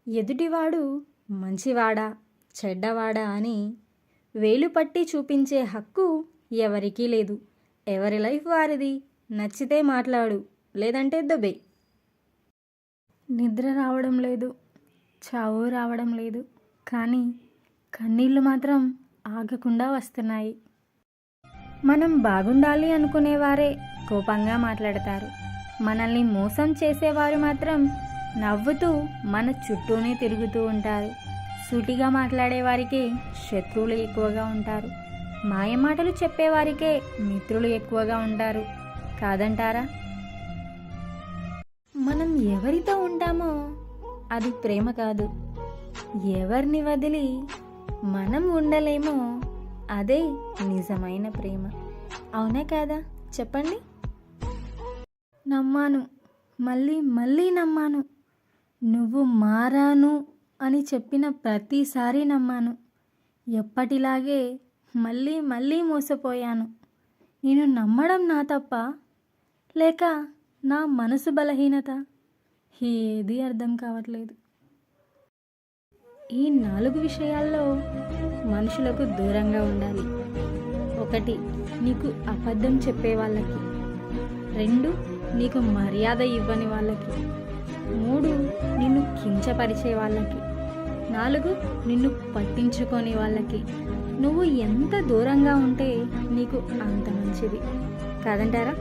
ఎదుటివాడు మంచివాడా చెడ్డవాడా అని వేలు పట్టి చూపించే హక్కు ఎవరికీ లేదు. ఎవరి లైఫ్ వారిది. నచ్చితే మాట్లాడు, లేదంటే దొబ్బే. నిద్ర రావడం లేదు, చావు రావడం లేదు, కానీ కన్నీళ్ళు మాత్రం ఆగకుండా వస్తున్నాయి. మనం బాగుండాలి అనుకునేవారే కోపంగా మాట్లాడతారు. మనల్ని మోసం చేసేవారు మాత్రం నవ్వుతూ మన చుట్టూనే తిరుగుతూ ఉంటారు. సూటిగా మాట్లాడేవారికే శత్రువులు ఎక్కువగా ఉంటారు. మాయమాటలు చెప్పేవారికే మిత్రులు ఎక్కువగా ఉంటారు. కాదంటారా? మనం ఎవరితో ఉంటామో అది ప్రేమ కాదు. ఎవరిని వదిలి మనం ఉండలేమో అదే నిజమైన ప్రేమ. అవునా కాదా చెప్పండి? నమ్మాను, మళ్ళీ మళ్ళీ నమ్మాను. నువ్వు మారాను అని చెప్పిన ప్రతిసారి నమ్మాను. ఎప్పటిలాగే మళ్ళీ మళ్ళీ మోసపోయాను. నేను నమ్మడం నా తప్ప, లేక నా మనసు బలహీనత? ఏది అర్థం కావట్లేదు. ఈ 4 విషయాల్లో మనుషులకు దూరంగా ఉండాలి. 1, నీకు అబద్ధం చెప్పే వాళ్ళకి. 2, నీకు మర్యాద ఇవ్వని వాళ్ళకి. 3, నిన్ను కించపరిచే వాళ్ళకి. 4, నిన్ను పట్టించుకొని వాళ్ళకి. నువ్వు ఎంత దూరంగా ఉంటే నీకు అంత మంచిది. కాదంటారా?